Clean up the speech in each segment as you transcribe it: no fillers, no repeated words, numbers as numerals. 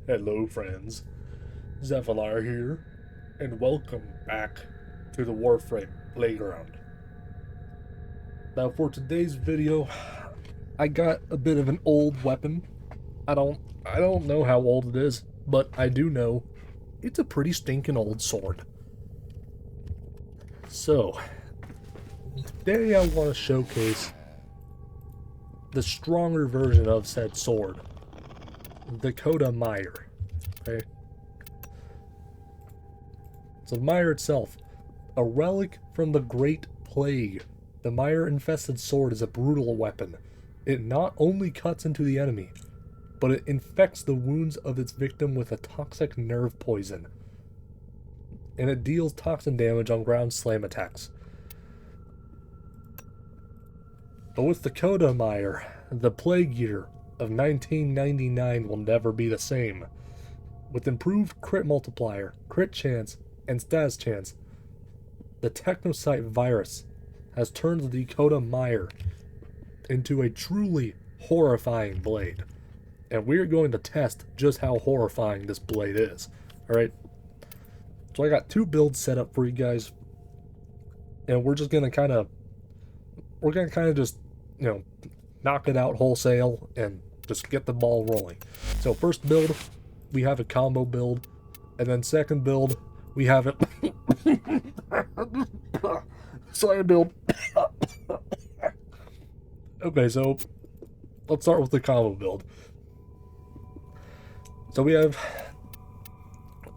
Hello friends, Zephyr here, and welcome back to the Warframe playground. Now for today's video, I got a bit of an old weapon. I don't know how old it is, but I do know it's a pretty stinking old sword. So, today I want to showcase the stronger version of said sword, the Coda Mire. Okay. So the Mire itself, a relic from the Great Plague. The Mire-infested sword is a brutal weapon. It not only cuts into the enemy, but it infects the wounds of its victim with a toxic nerve poison. And it deals toxin damage on ground slam attacks. But with the Coda Mire, the Plague Year of 1999 will never be the same. With improved crit multiplier, crit chance, and status chance, the Technocyte virus has turned the Coda Mire into a truly horrifying blade. And we're going to test just how horrifying this blade is. Alright? So I got two builds set up for you guys. And we're just gonna kinda just, you know, knock it out wholesale and just get the ball rolling. So first build, we have a combo build, and then second build, we have it slam build. Okay, so let's start with the combo build. So we have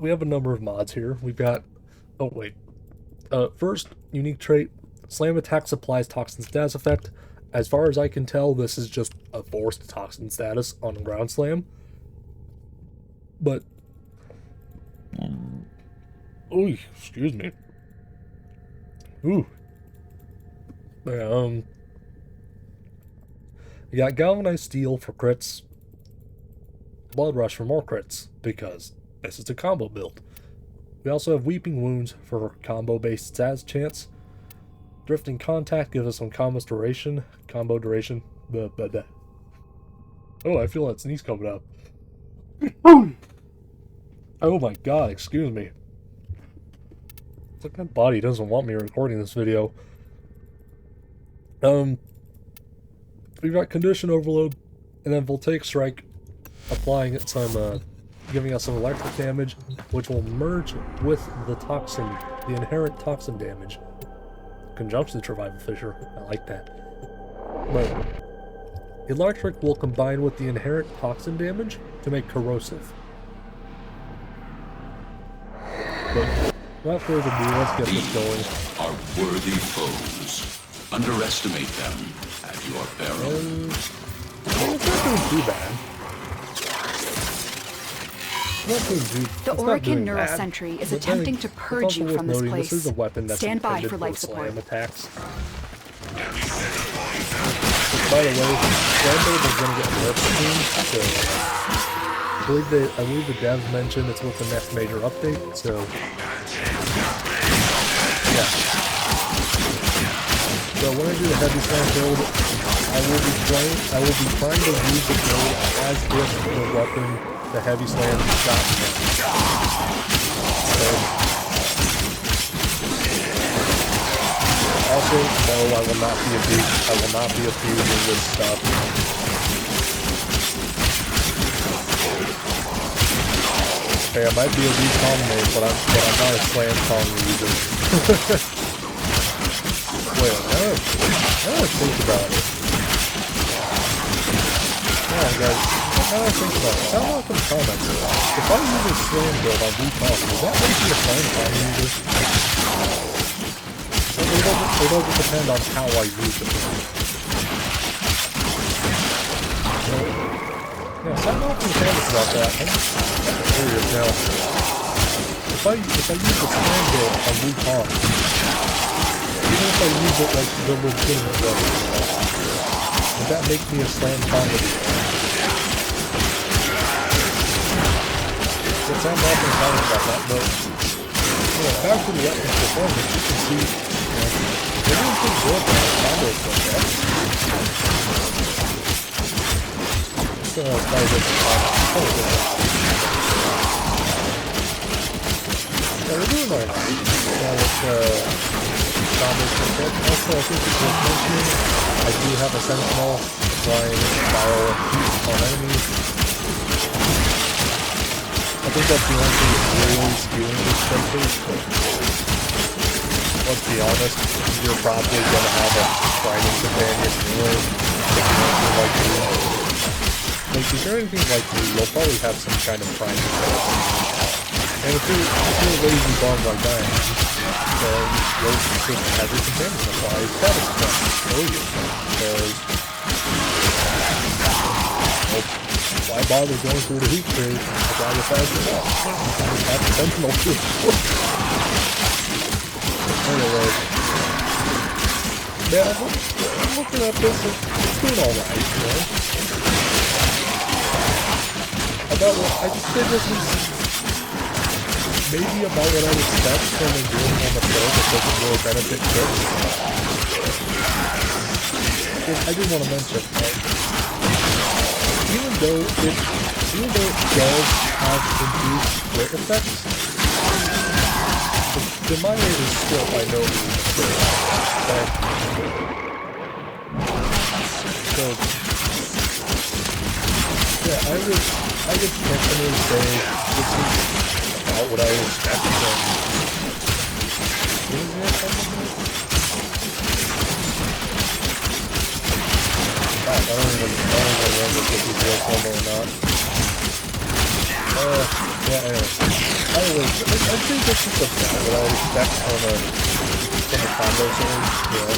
a number of mods here. We've got first unique trait, slam attack supplies toxin status effect. As far as I can tell, this is just a forced toxin status on ground slam. But oh, excuse me. Ooh. You got galvanized steel for crits, blood rush for more crits, because this is a combo build. We also have weeping wounds for combo based status chance. Drifting contact gives us some combo duration. Blah, blah, blah. Oh, I feel that sneeze coming up. Oh my god, excuse me. It's like my body doesn't want me recording this video. We've got condition overload, and then voltaic strike, applying it some, giving us some electric damage, which will merge with the toxin, the inherent toxin damage. Conjunction survival fissure, I like that. But electric will combine with the inherent toxin damage to make corrosive. But without further ado, let's get this going. These are worthy foes. Underestimate them at your peril. It's not doing too bad. The Orokin Neurosentry is attempting to purge you from this place. This is a weapon that's Stand by intended for life support. Slam attacks. By the way, slam build is going to get nerfed soon, so I believe the devs mentioned it's with the next major update, so yeah. So when I do the heavy slam build, I will be trying to use the build as if the weapon, the heavy slam, shot. Also, no, I will not be abusing this stuff. Okay, I might be a recon mate, but I'm not a slam song user. Wait, now I think about it. Yeah, guys, now I think about it. Tell me in the comments. If I use a slam build on recon, does that make me a slam song user? It doesn't depend on how I use it. Yeah, so I'm often curious about that. I'm curious now. If I use the slam build on recon, even if I use it like the legitimate way, would that make me a slam comedy? Yes, I'm often curious about that, but back to the weapon's performance, you can see, they're doing pretty good on the combos like that. Probably different why not? Now with combos like that. Also, I think it's worth mentioning, I do have a Sentinel applying fire and heat on enemies. I think that's the only thing that's really skewing this showcase. Let's be honest, you're probably going to have a grinding companion anyway. If you're anything like me, you'll probably have some kind of grinding companion. And if you're a lazy bum like I am, then you'll just have your companion apply status effects for you. Because, well, why bother going through the heat tree? Apply the status effects. Just have the Sentinel too. Anyway, yeah, I'm looking at this, it's doing alright, you know? I just think this is maybe about what I would expect from a game on the show that doesn't really benefit kids. I do want to mention, right, even though it does have improved crit effects, the Mire is still by no means good. Okay? So, yeah, I would personally say this is about what I would expect from... Is there something? I don't even remember if this is real promo or not. Yeah, anyway, I think this is about what I would expect from a combo series, you know.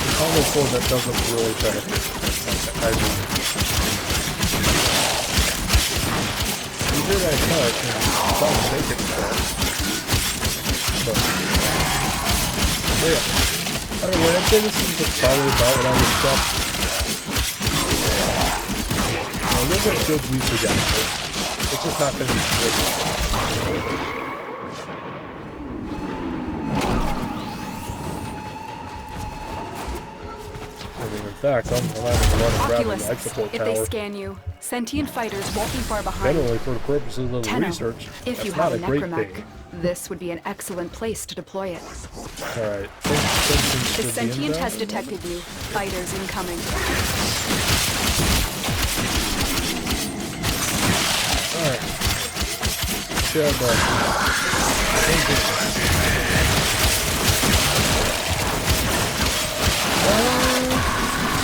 A combo sword that doesn't really benefit. I mean, you did that cut, and try to make it cut. But, yeah. Anyway, I'd say this is probably about what I would expect. There's a good usage out of it. It's just not going to be great. I mean, in fact, I'm having to run and grab the life support tower. If they scan you, sentient fighters won't be far behind. Generally, for the purposes of the research, if you that's have not a a great necromech, thing. this would be an excellent place to deploy it. Alright. The sentient has detected you. Fighters incoming. Alright. Share that.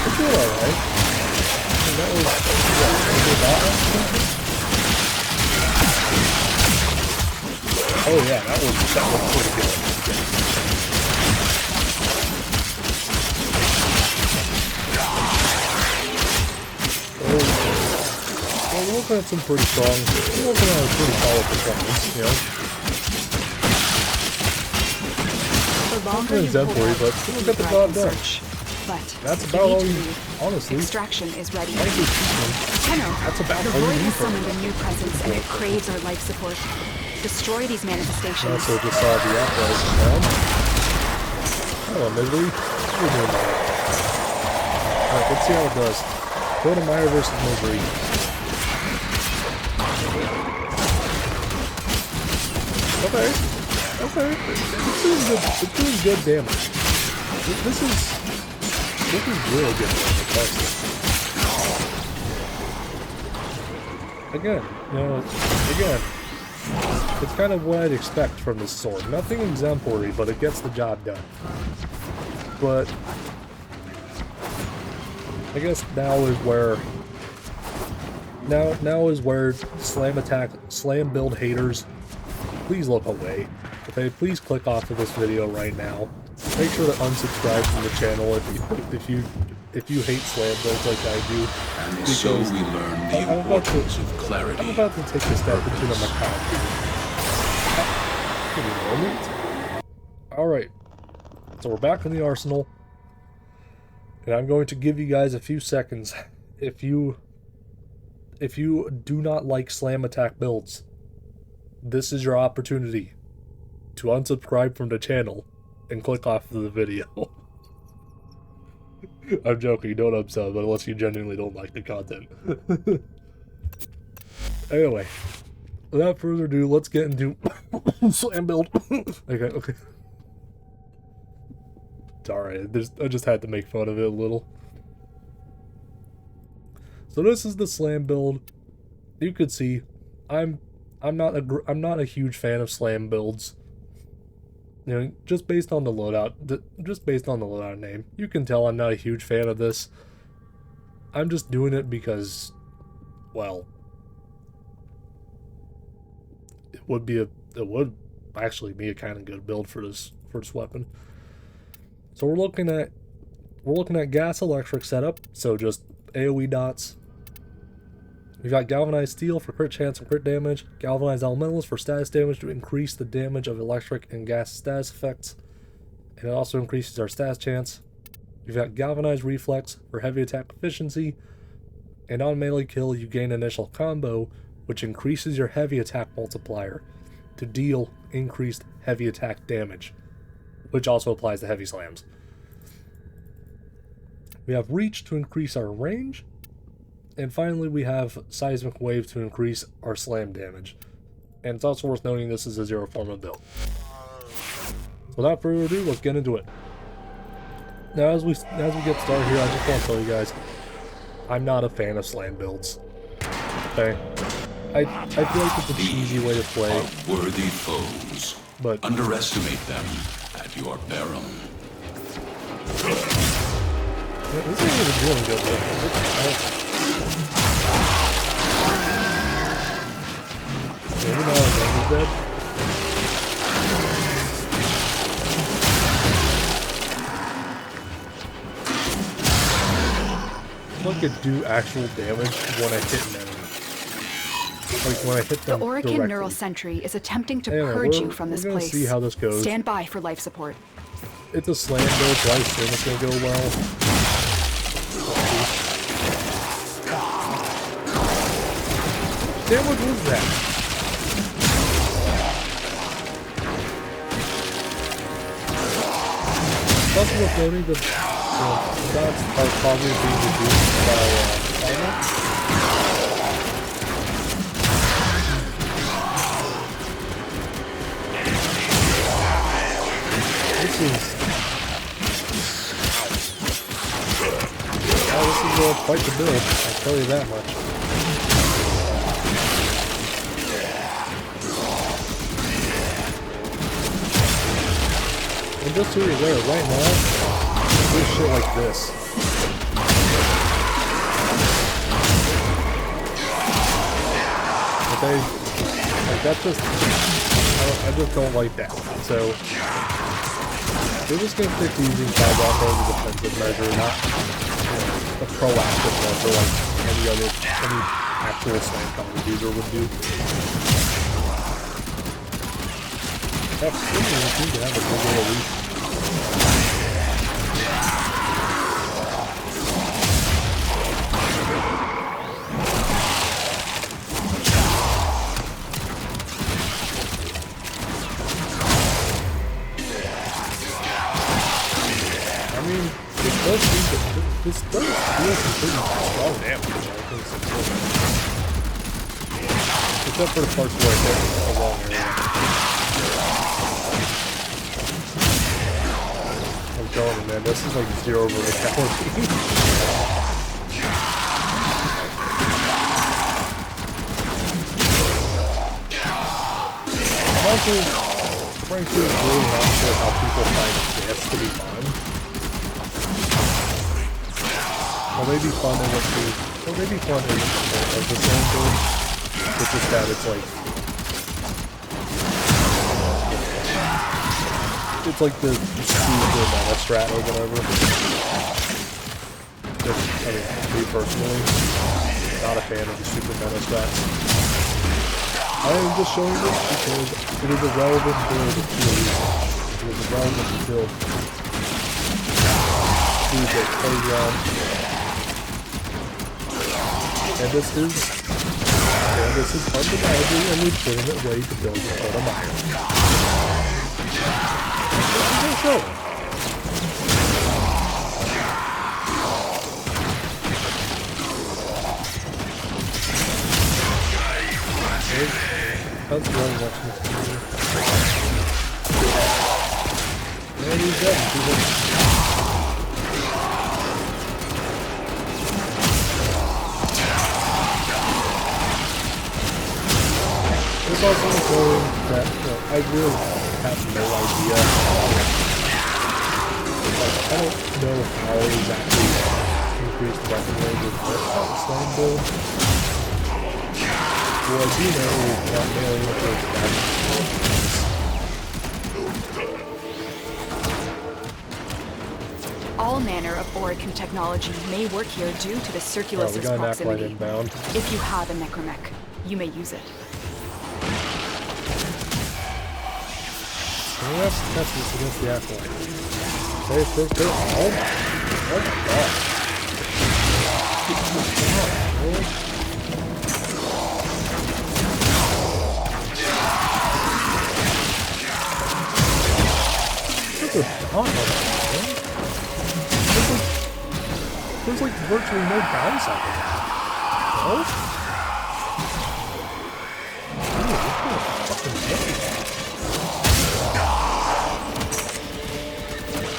It's doing alright. I mean, that was... that one? Oh yeah, that was pretty good. Well, we're looking at some pretty strong, we're looking at a pretty solid performance, you know. Not exemplary, but we'll get the job done. But that's about all you, honestly. Extraction is ready. Tenno, that's about all you need from it. A new presence and it craves our life support. Destroy these manifestations. Also just saw the uprising down. Hello, Midley. What are you doing there? Alright, let's see how it does. Coda Mire versus Midley. Okay. Okay. It's doing good damage. This is really good damage, Again, you know, it's kind of what I'd expect from this sword. Nothing exemplary, but it gets the job done. But I guess now is where slam build haters, please look away. Okay, please click off of this video right now. Make sure to unsubscribe from the channel if you hate slam builds like I do. And so we learn the importance of clarity. I'm about to take a step into the macabre. Give me a moment. Alright. So we're back in the arsenal. And I'm going to give you guys a few seconds. If you do not like slam attack builds, this is your opportunity to unsubscribe from the channel and click off of the video. I'm joking, don't upset, but unless you genuinely don't like the content. Anyway, without further ado, let's get into slam build. Okay. Sorry, I just had to make fun of it a little. So this is the slam build. You could see, I'm not a huge fan of slam builds. You know, just based on the loadout name, you can tell I'm not a huge fan of this. I'm just doing it because, well, it would actually be a kind of good build for this weapon. So we're looking at gas electric setup, so just AoE dots. We've got galvanized steel for crit chance and crit damage, galvanized elementals for status damage to increase the damage of electric and gas status effects, and it also increases our status chance. We've got galvanized reflex for heavy attack efficiency, and on melee kill you gain initial combo, which increases your heavy attack multiplier to deal increased heavy attack damage, which also applies to heavy slams. We have reach to increase our range, and finally we have seismic wave to increase our slam damage. And it's also worth noting this is a zero forma build. Without further ado, let's get into it. Now as we get started here, I just want to tell you guys, I'm not a fan of slam builds. Okay? I feel like it's a cheesy way to play. Are worthy foes. But underestimate them at your peril. This isn't even doing good though. Maybe now I'm dead. I could do actual damage when I hit an enemy. Like when I hit them The Orican directly. Neural Sentry is attempting to Anyway, purge you from this we're gonna place. see how this goes. Stand by for life support. It's a slam build, so I assume it's gonna go well. Damn, what was that? That's what's noting that that's probably being reduced by armor. This is quite the build, I'll tell you that much. And just so you're aware, right now, there's shit like this. Okay? Like that's just, I just don't like that. So, we're just gonna pick using sidewalk as a defensive measure, not a proactive measure like any actual slam combat user would do. That's seems to have a good elite. I mean, this does feel some pretty strong damage. I think it's except for the parts where it hits a long area. I'm telling you, man, this is like 0 verticality. I'm also, frankly, really not sure how people find dance to be fun. Or maybe fun isn't of the same build. It's just that it's like... It's like the super meta strat or whatever. Just, I mean, me personally, not a fan of the super meta strats. I am just showing this because it is a relevant build to a reason. It is a relevant build to the playground. And this is undeniably a legitimate way to build a Coda Mire. That's the only option. And he's dead. There's also a goal that I really have no idea. Like, I don't know how exactly increased weapon range would work out the slam build. Well, I do know that melee influence damage. All manner of Orokin technology may work here due to the Circulus's proximity. Inbound. If you have a necromech, you may use it. Well, that's this against the acolyte. Hey, first hit. Oh my god. There's a ton of that, man. There's like virtually no downside to that. Oh? Dude, this is fucking heavy.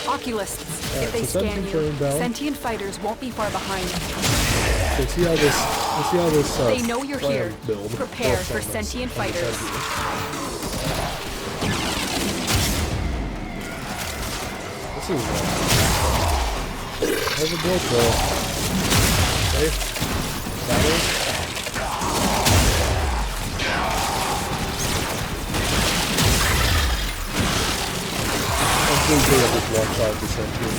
Oculists, if they scan you, sentient fighters won't be far behind. So see how this they know you're here. Build. Prepare for sentient fighters. This is how's it built though? Okay. Battle. I'm pretty sure that just one shot the sentient.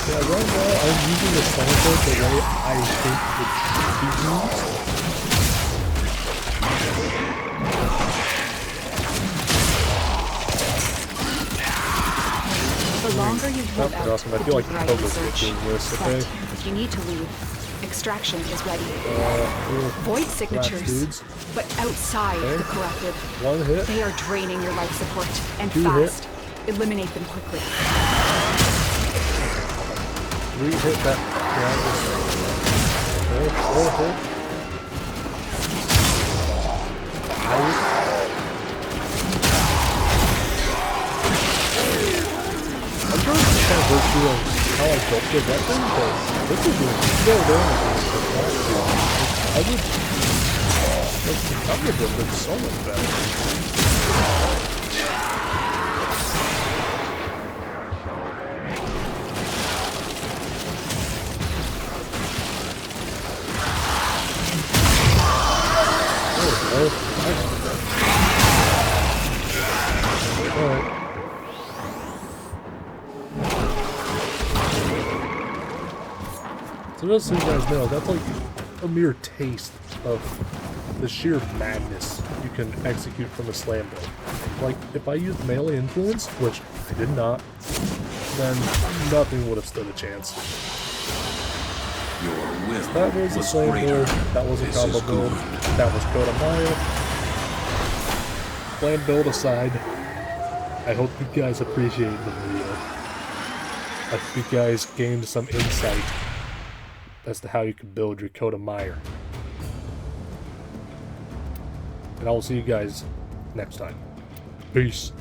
Yeah, right now I'm using the sniper the way I think it should be used. The longer you hold out, awesome. I the feel like deeper I Coda's research. doing this, But okay? if you need to leave, extraction is ready. Cool. Void signatures, dudes. but outside Okay. the corrupted. One hit. They are draining your life support, and Two fast. Eliminate them quickly. Three hit that. Four hit. Five. I'm trying to kind of virtue of how I built the weapon, but this is doing no damage. I would like the coverage of it so much better. Alright. So just so you guys know, that's like a mere taste of the sheer madness you can execute from a slam build. Like, if I used melee influence, which I did not, then nothing would have stood a chance. Your will That was a slam build, that was a This combo is build, good. that was Coda Mire. Slam build aside, I hope you guys appreciated the video. I hope you guys gained some insight as to how you can build your Coda Mire. And I will see you guys next time. Peace.